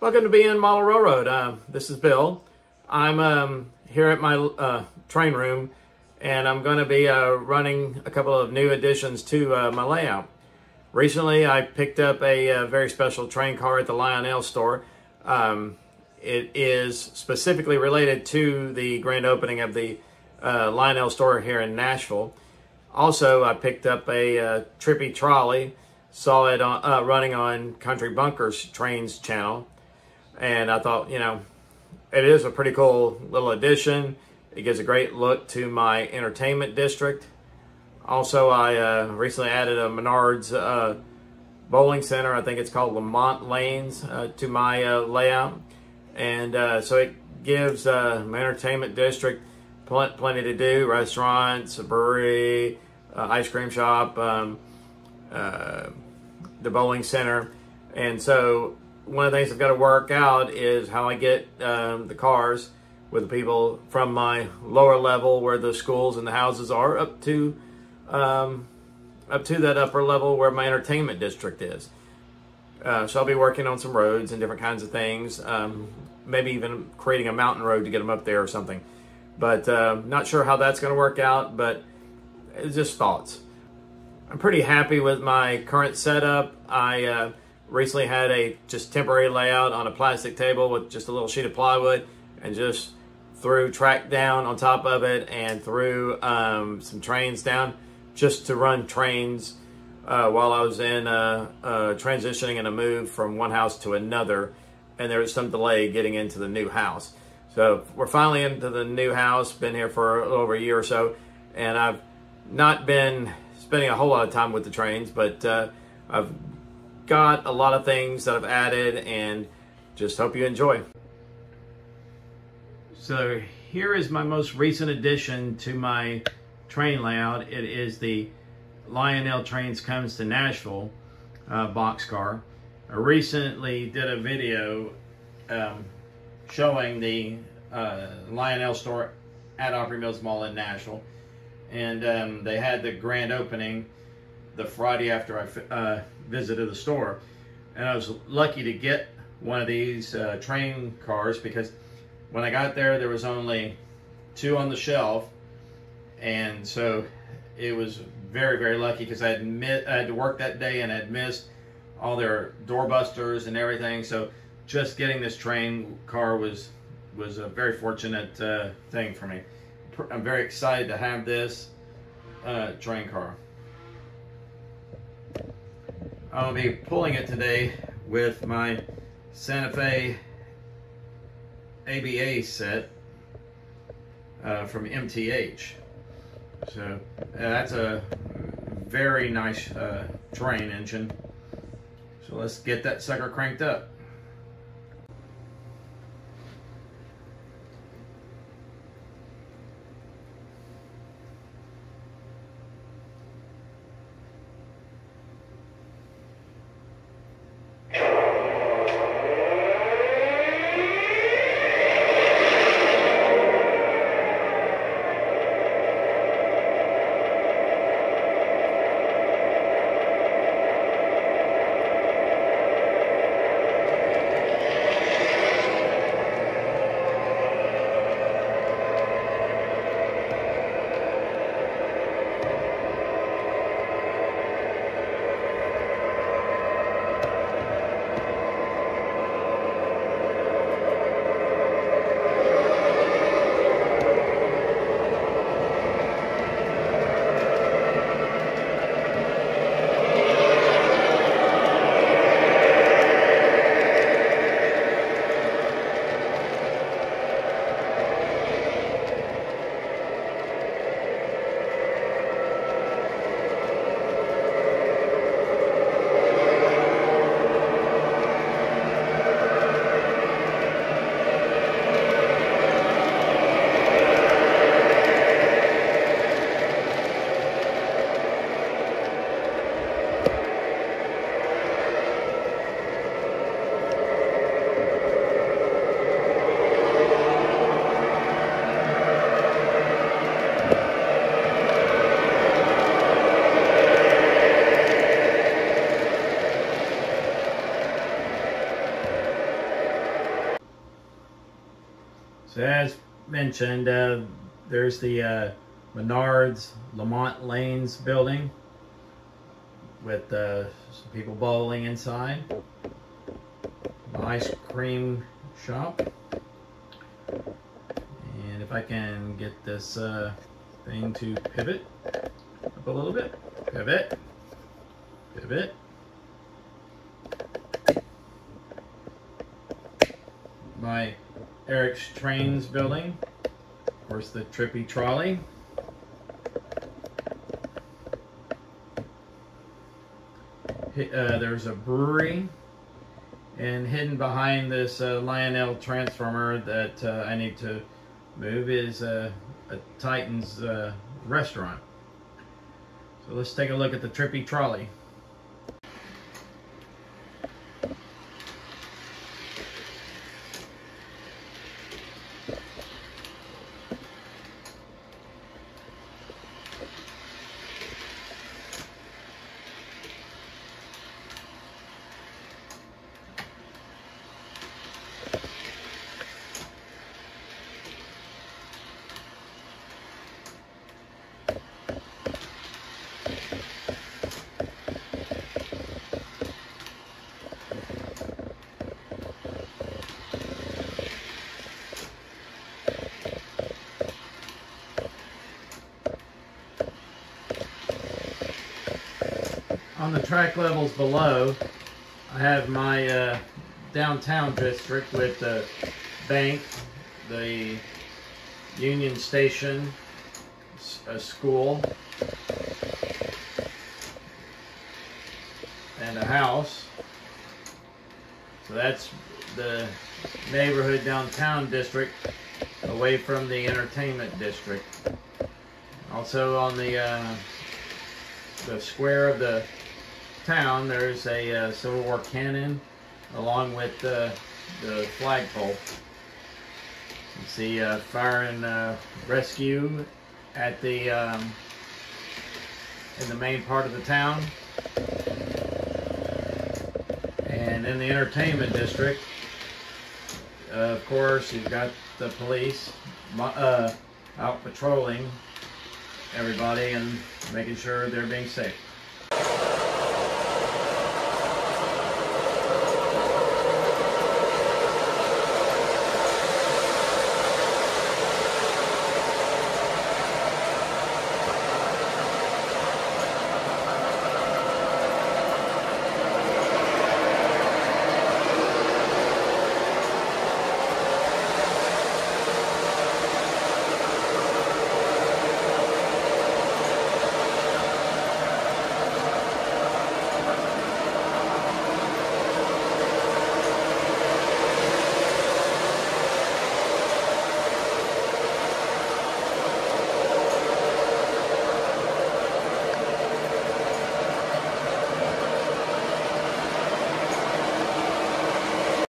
Welcome to BN Model Railroad. This is Bill. I'm here at my train room, and I'm going to be running a couple of new additions to my layout. Recently, I picked up a very special train car at the Lionel store. It is specifically related to the grand opening of the Lionel store here in Nashville. Also, I picked up a trippy trolley, saw it running on Country Bunkers Trains channel, and I thought, you know, it is a pretty cool little addition. It gives a great look to my entertainment district. Also, I recently added a Menards bowling center, I think it's called Lamont Lanes, to my layout. And so it gives my entertainment district plenty to do: restaurants, a brewery, ice cream shop, the bowling center. And so one of the things I've got to work out is how I get the cars with the people from my lower level, where the schools and the houses are, up to that upper level where my entertainment district is. So I'll be working on some roads and different kinds of things, maybe even creating a mountain road to get them up there or something. But not sure how that's going to work out, but it's just thoughts. I'm pretty happy with my current setup. I recently had a just temporary layout on a plastic table with just a little sheet of plywood, and just threw track down on top of it and threw some trains down just to run trains while I was in transitioning in a move from one house to another, and there was some delay getting into the new house. So we're finally into the new house, been here for a little over a year or so, and I've not been spending a whole lot of time with the trains, but I've got a lot of things that I've added, and just hope you enjoy. So here is my most recent addition to my train layout. It is the Lionel Trains Comes to Nashville boxcar. I recently did a video showing the Lionel store at Opry Mills Mall in Nashville, and they had the grand opening the Friday after I visited the store, and I was lucky to get one of these train cars, because when I got there, there was only 2 on the shelf, and so it was very, very lucky, because I had to work that day and I had missed all their doorbusters and everything. So just getting this train car was a very fortunate thing for me. I'm very excited to have this train car. I'll be pulling it today with my Santa Fe ABA set from MTH. So that's a very nice train engine. So let's get that sucker cranked up. So as mentioned, there's the Menards Lamont Lanes building with some people bowling inside. Ice cream shop. And if I can get this thing to pivot up a little bit. Pivot. Pivot. My Eric's Trains building. Of course, the Trippy trolley. There's a brewery. And hidden behind this Lionel transformer that I need to move is a Titan's restaurant. So let's take a look at the Trippy trolley. On the track levels below, I have my downtown district with the bank, the Union Station, a school, and a house. So that's the neighborhood downtown district away from the entertainment district. Also on the square of the town, there's a Civil War cannon along with the flagpole. You see fire and rescue at the in the main part of the town, and in the entertainment district, of course, you've got the police out patrolling everybody and making sure they're being safe.